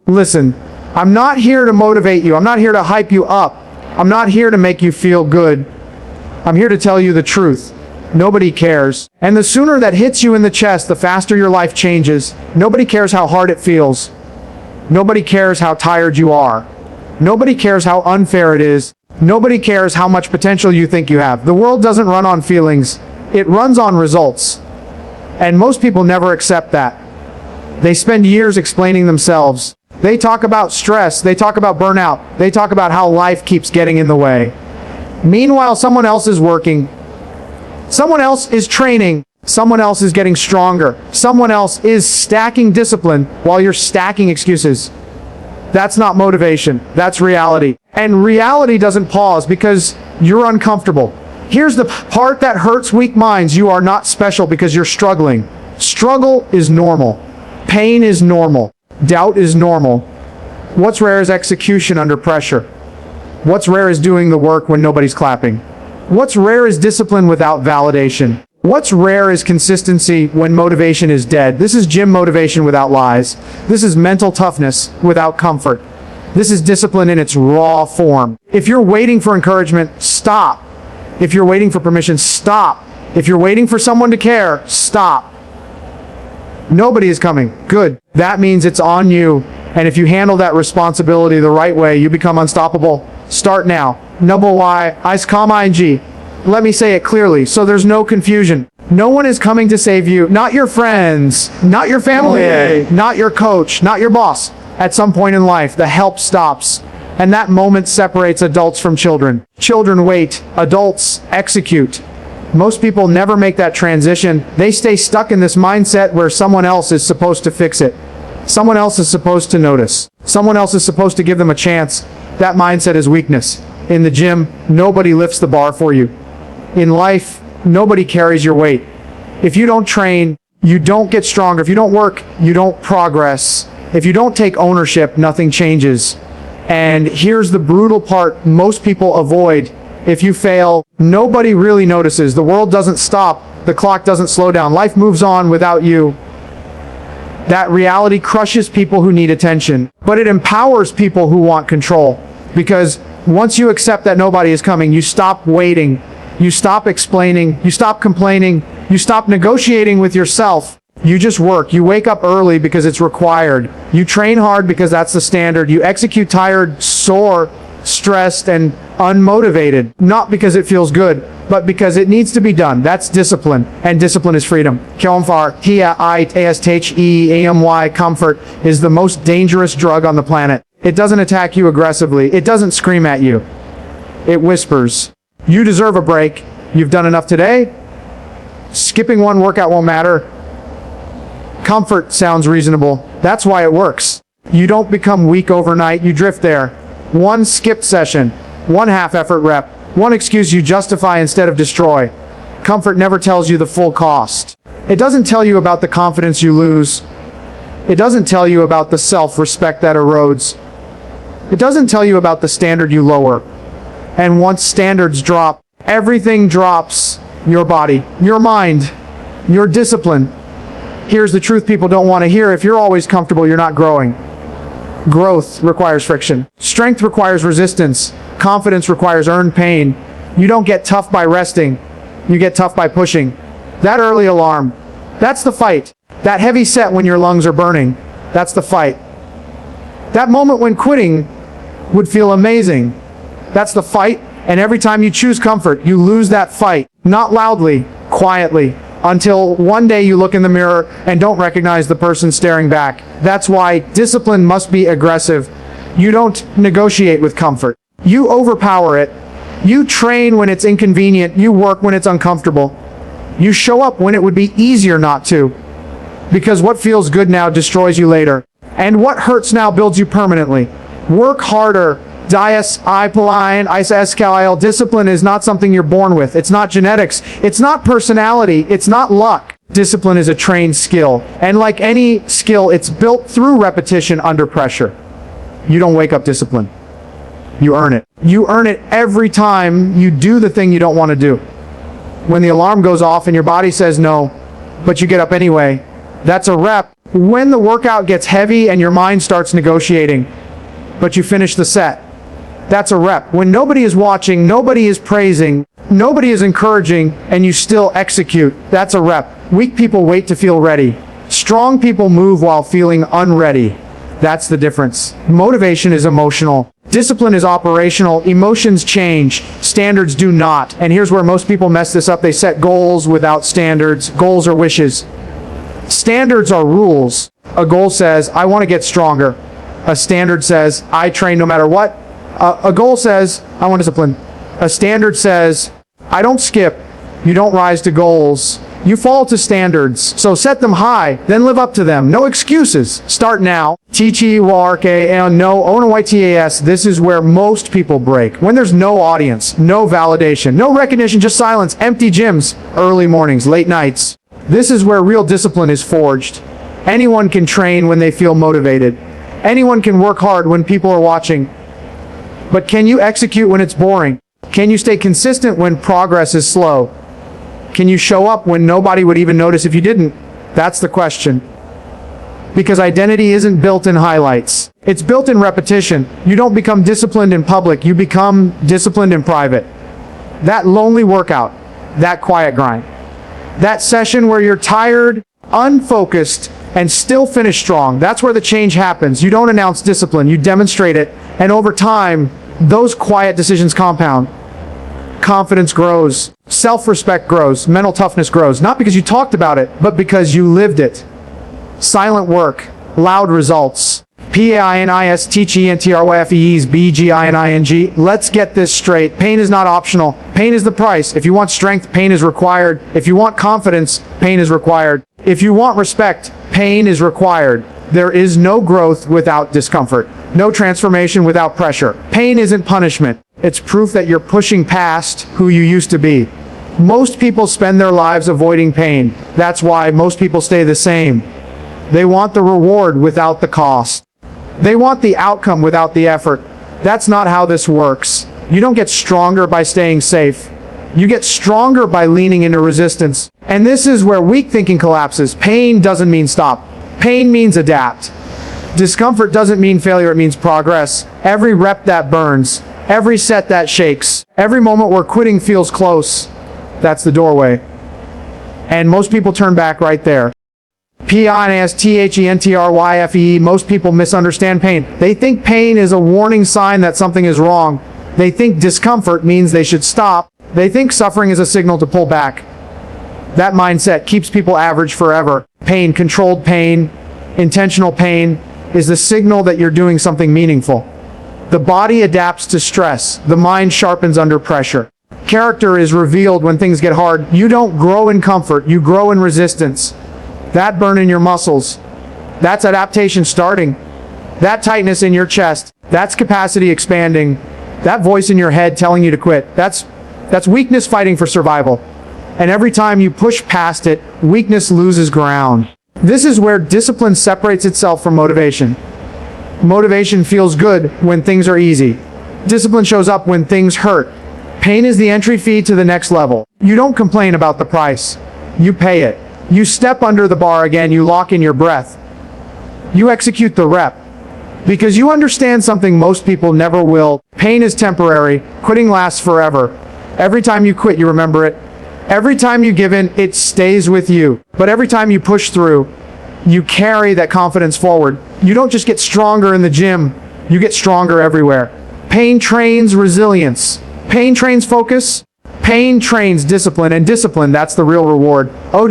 Listen, I'm not here to motivate you. I'm not here to hype you up. I'm not here to make you feel good. I'm here to tell you the truth. Nobody cares. And the sooner that hits you in the chest, the faster your life changes. Nobody cares how hard it feels. Nobody cares how tired you are. Nobody cares how unfair it is. Nobody cares how much potential you think you have. The world doesn't run on feelings. It runs on results. And most people never accept that. They spend years explaining themselves. They talk about stress. They talk about burnout. They talk about how life keeps getting in the way. Meanwhile, someone else is working. Someone else is training. Someone else is getting stronger. Someone else is stacking discipline while you're stacking excuses. That's not motivation. That's reality. And reality doesn't pause because you're uncomfortable. Here's the part that hurts weak minds. You are not special because you're struggling. Struggle is normal. Pain is normal. Doubt is normal. What's rare is execution under pressure. What's rare is doing the work when nobody's clapping. What's rare is discipline without validation. What's rare is consistency when motivation is dead. This is gym motivation without lies. This is mental toughness without comfort. This is discipline in its raw form. If you're waiting for encouragement, stop. If you're waiting for permission, stop. If you're waiting for someone to care, stop. Nobody is coming. Good. That means it's on you. And if you handle that responsibility the right way, you become unstoppable. Start now. Number Y, ice calm ing. Let me say it clearly so there's no confusion. No one is coming to save you. Not your friends, not your family, not your coach, not your boss. At some point in life, the help stops. And that moment separates adults from children. Children wait, adults execute. Most people never make that transition. They stay stuck in this mindset where someone else is supposed to fix it. Someone else is supposed to notice. Someone else is supposed to give them a chance. That mindset is weakness. In the gym, nobody lifts the bar for you. In life, nobody carries your weight. If you don't train, you don't get stronger. If you don't work, you don't progress. If you don't take ownership, nothing changes. And here's the brutal part most people avoid. If you fail, nobody really notices. The world doesn't stop. The clock doesn't slow down. Life moves on without you. That reality crushes people who need attention, but it empowers people who want control. Because once you accept that nobody is coming, you stop waiting. You stop explaining. You stop complaining. You stop negotiating with yourself. You just work. You wake up early because it's required. You train hard because that's the standard. You execute tired, sore, stressed, and unmotivated. Not because it feels good, but because it needs to be done. That's discipline. And discipline is freedom. Comfort is the most dangerous drug on the planet. It doesn't attack you aggressively. It doesn't scream at you. It whispers. You deserve a break. You've done enough today. Skipping one workout won't matter. Comfort sounds reasonable. That's why it works. You don't become weak overnight. You drift there. One skipped session. One half-effort rep. One excuse you justify instead of destroy. Comfort never tells you the full cost. It doesn't tell you about the confidence you lose. It doesn't tell you about the self-respect that erodes. It doesn't tell you about the standard you lower. And once standards drop, everything drops. Your body, your mind, your discipline. Here's the truth people don't want to hear. If you're always comfortable, you're not growing. Growth requires friction. Strength requires resistance. Confidence requires earned pain. You don't get tough by resting. You get tough by pushing. That early alarm, that's the fight. That heavy set when your lungs are burning, that's the fight. That moment when quitting would feel amazing, that's the fight. And every time you choose comfort, you lose that fight. Not loudly, quietly, until one day you look in the mirror and don't recognize the person staring back. That's why discipline must be aggressive. You don't negotiate with comfort. You overpower it. You train when it's inconvenient. You work when it's uncomfortable. You show up when it would be easier not to. Because what feels good now destroys you later. And what hurts now builds you permanently. Work harder. Discipline is not something you're born with. It's not genetics. It's not personality. It's not luck. Discipline is a trained skill. And like any skill, it's built through repetition under pressure. You don't wake up discipline. You earn it. You earn it every time you do the thing you don't want to do. When the alarm goes off and your body says no, but you get up anyway, That's a rep. When the workout gets heavy and your mind starts negotiating, but you finish the set. That's a rep. When nobody is watching, nobody is praising, nobody is encouraging, and you still execute, that's a rep. Weak people wait to feel ready. Strong people move while feeling unready. That's the difference. Motivation is emotional. Discipline is operational. Emotions change. Standards do not. And here's where most people mess this up. They set goals without standards. Goals are wishes. Standards are rules. A goal says, I want to get stronger. A standard says, I train no matter what. A goal says, I want discipline. A standard says, I don't skip. You don't rise to goals. You fall to standards. So set them high, then live up to them. No excuses. Start now. T-H-E-W-A-R-K-A-N, no, O-N-Y-T-A-S. This is where most people break. When there's no audience, no validation, no recognition, just silence, empty gyms, early mornings, late nights. This is where real discipline is forged. Anyone can train when they feel motivated. Anyone can work hard when people are watching. But can you execute when it's boring? Can you stay consistent when progress is slow? Can you show up when nobody would even notice if you didn't? That's the question. Because identity isn't built in highlights. It's built in repetition. You don't become disciplined in public, you become disciplined in private. That lonely workout, that quiet grind, that session where you're tired, unfocused, and still finish strong, that's where the change happens. You don't announce discipline, you demonstrate it, and over time, those quiet decisions compound. Confidence grows, self-respect grows, mental toughness grows, not because you talked about it, but because you lived it. Silent work, loud results. P-A-I-N-I-S-T-H-E-N-T-R-Y-F-E-S B-G-I-N-I-N-G. Let's get this straight. Pain is not optional. Pain is the price. If you want strength, pain is required. If you want confidence, pain is required. If you want respect, pain is required. There is no growth without discomfort. No transformation without pressure. Pain isn't punishment. It's proof that you're pushing past who you used to be. Most people spend their lives avoiding pain. That's why most people stay the same. They want the reward without the cost. They want the outcome without the effort. That's not how this works. You don't get stronger by staying safe. You get stronger by leaning into resistance. And this is where weak thinking collapses. Pain doesn't mean stop. Pain means adapt. Discomfort doesn't mean failure, it means progress. Every rep that burns, every set that shakes, every moment where quitting feels close, that's the doorway. And most people turn back right there. P-I-N-S-T-H-E-N-T-R-Y-F-E, most people misunderstand pain. They think pain is a warning sign that something is wrong. They think discomfort means they should stop. They think suffering is a signal to pull back. That mindset keeps people average forever. Pain, controlled pain, intentional pain, is the signal that you're doing something meaningful. The body adapts to stress. The mind sharpens under pressure. Character is revealed when things get hard. You don't grow in comfort, you grow in resistance. That burn in your muscles, that's adaptation starting. That tightness in your chest, that's capacity expanding. That voice in your head telling you to quit, that's weakness fighting for survival. And every time you push past it, weakness loses ground. This is where discipline separates itself from motivation. Motivation feels good when things are easy. Discipline shows up when things hurt. Pain is the entry fee to the next level. You don't complain about the price. You pay it. You step under the bar again, you lock in your breath. You execute the rep. Because you understand something most people never will. Pain is temporary. Quitting lasts forever. Every time you quit, you remember it. Every time you give in, it stays with you. But every time you push through, you carry that confidence forward. You don't just get stronger in the gym, you get stronger everywhere. Pain trains resilience. Pain trains focus. Pain trains discipline, and discipline, that's the real reward. Here's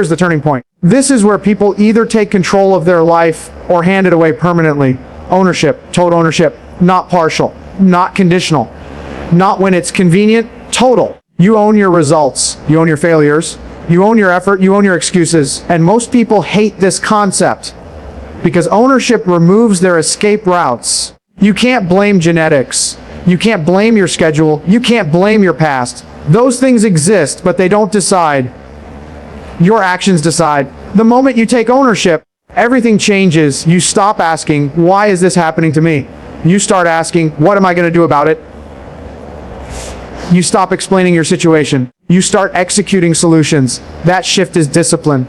the turning point. This is where people either take control of their life or hand it away permanently. Ownership, total ownership, not partial, not conditional. Not when it's convenient, total. You own your results, you own your failures, you own your effort, you own your excuses. And most people hate this concept because ownership removes their escape routes. You can't blame genetics. You can't blame your schedule. You can't blame your past. Those things exist, but they don't decide. Your actions decide. The moment you take ownership, everything changes. You stop asking, why is this happening to me? You start asking, what am I going to do about it? You stop explaining your situation. You start executing solutions. That shift is discipline.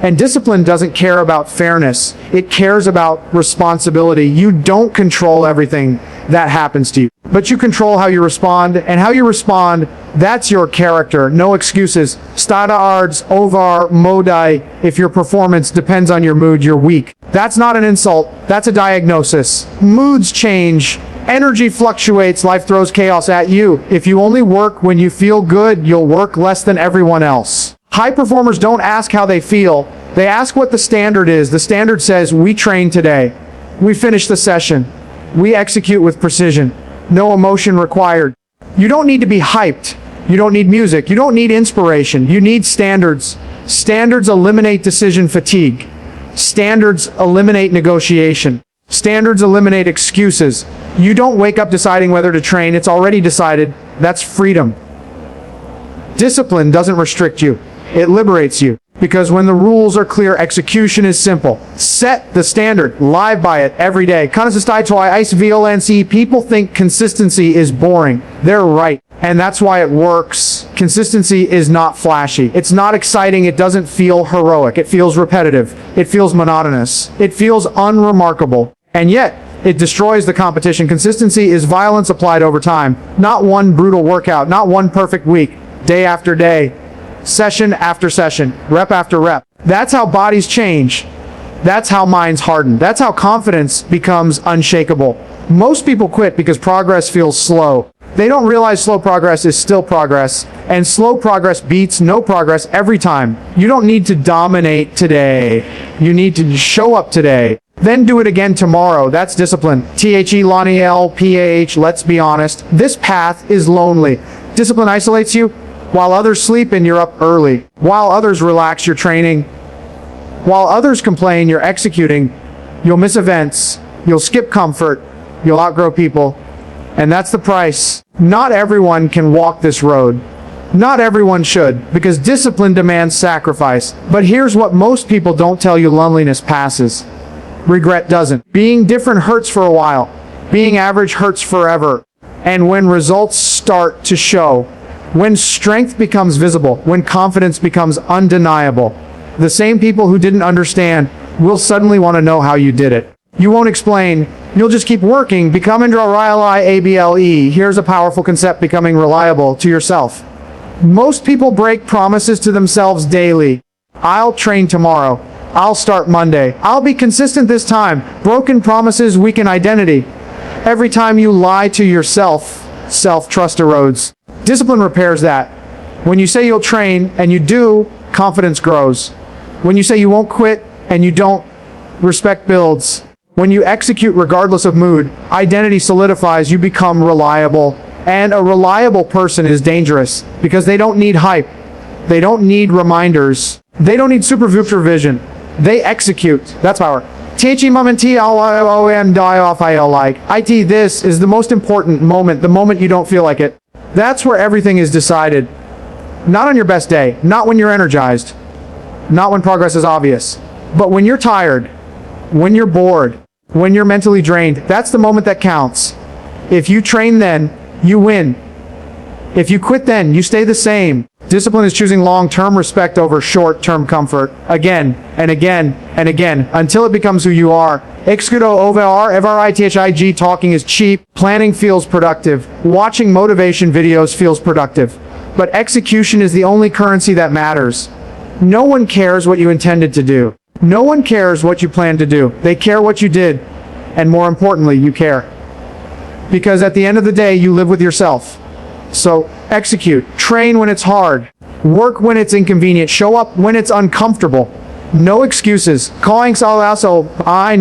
And discipline doesn't care about fairness. It cares about responsibility. You don't control everything that happens to you, but you control how you respond, and how you respond, that's your character. No excuses. Stada ards ovar modai. If your performance depends on your mood, you're weak. That's not an insult. That's a diagnosis. Moods change. Energy fluctuates. Life throws chaos at you. If you only work when you feel good, you'll work less than everyone else. High performers don't ask how they feel. They ask what the standard is. The standard says, we train today. We finish the session. We execute with precision. No emotion required. You don't need to be hyped. You don't need music. You don't need inspiration. You need standards. Standards eliminate decision fatigue. Standards eliminate negotiation. Standards eliminate excuses. You don't wake up deciding whether to train. It's already decided. That's freedom. Discipline doesn't restrict you. It liberates you. Because when the rules are clear, execution is simple. Set the standard. Live by it every day. People think consistency is boring. They're right. And that's why it works. Consistency is not flashy. It's not exciting. It doesn't feel heroic. It feels repetitive. It feels monotonous. It feels unremarkable. And yet, it destroys the competition. Consistency is violence applied over time. Not one brutal workout. Not one perfect week. Day after day. Session after session, rep after rep. That's how bodies change. That's how minds harden. That's how confidence becomes unshakable. Most people quit because progress feels slow. They don't realize slow progress is still progress, and slow progress beats no progress every time. You don't need to dominate today. You need to show up today. Then do it again tomorrow. That's discipline. THE Lonnie LPAH, let's be honest. This path is lonely. Discipline isolates you. While others sleep and you're up early. While others relax, you're training. While others complain, you're executing. You'll miss events. You'll skip comfort. You'll outgrow people. And that's the price. Not everyone can walk this road. Not everyone should, because discipline demands sacrifice. But here's what most people don't tell you: loneliness passes. Regret doesn't. Being different hurts for a while. Being average hurts forever. And when results start to show, when strength becomes visible, when confidence becomes undeniable, the same people who didn't understand will suddenly want to know how you did it. You won't explain. You'll just keep working. Become able. Here's a powerful concept: becoming reliable to yourself. Most people break promises to themselves daily. I'll train tomorrow. I'll start Monday. I'll be consistent this time. Broken promises weaken identity. Every time you lie to yourself, self-trust erodes. Discipline repairs that. When you say you'll train and you do, confidence grows. When you say you won't quit and you don't, respect builds. When you execute regardless of mood, identity solidifies. You become reliable. And a reliable person is dangerous because they don't need hype. They don't need reminders. They don't need supervision. They execute. That's power. This is the most important moment, the moment you don't feel like it. That's where everything is decided. Not on your best day, not when you're energized, not when progress is obvious, but when you're tired, when you're bored, when you're mentally drained. That's the moment that counts. If you train then, you win. If you quit then, you stay the same. Discipline is choosing long-term respect over short-term comfort, again and again and again, until it becomes who you are. Talking is cheap, planning feels productive, watching motivation videos feels productive, but execution is the only currency that matters. No one cares what you intended to do. No one cares what you plan to do. They care what you did, and more importantly, you care. Because at the end of the day, you live with yourself. So execute. Train when it's hard. Work when it's inconvenient. Show up when it's uncomfortable. No excuses. Calling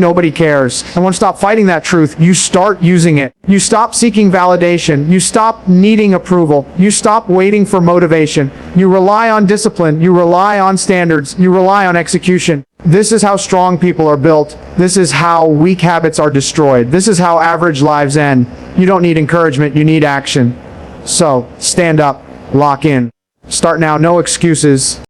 nobody cares. And once you stop fighting that truth, you start using it. You stop seeking validation. You stop needing approval. You stop waiting for motivation. You rely on discipline. You rely on standards. You rely on execution. This is how strong people are built. This is how weak habits are destroyed. This is how average lives end. You don't need encouragement. You need action. So, stand up, lock in. Start now, no excuses.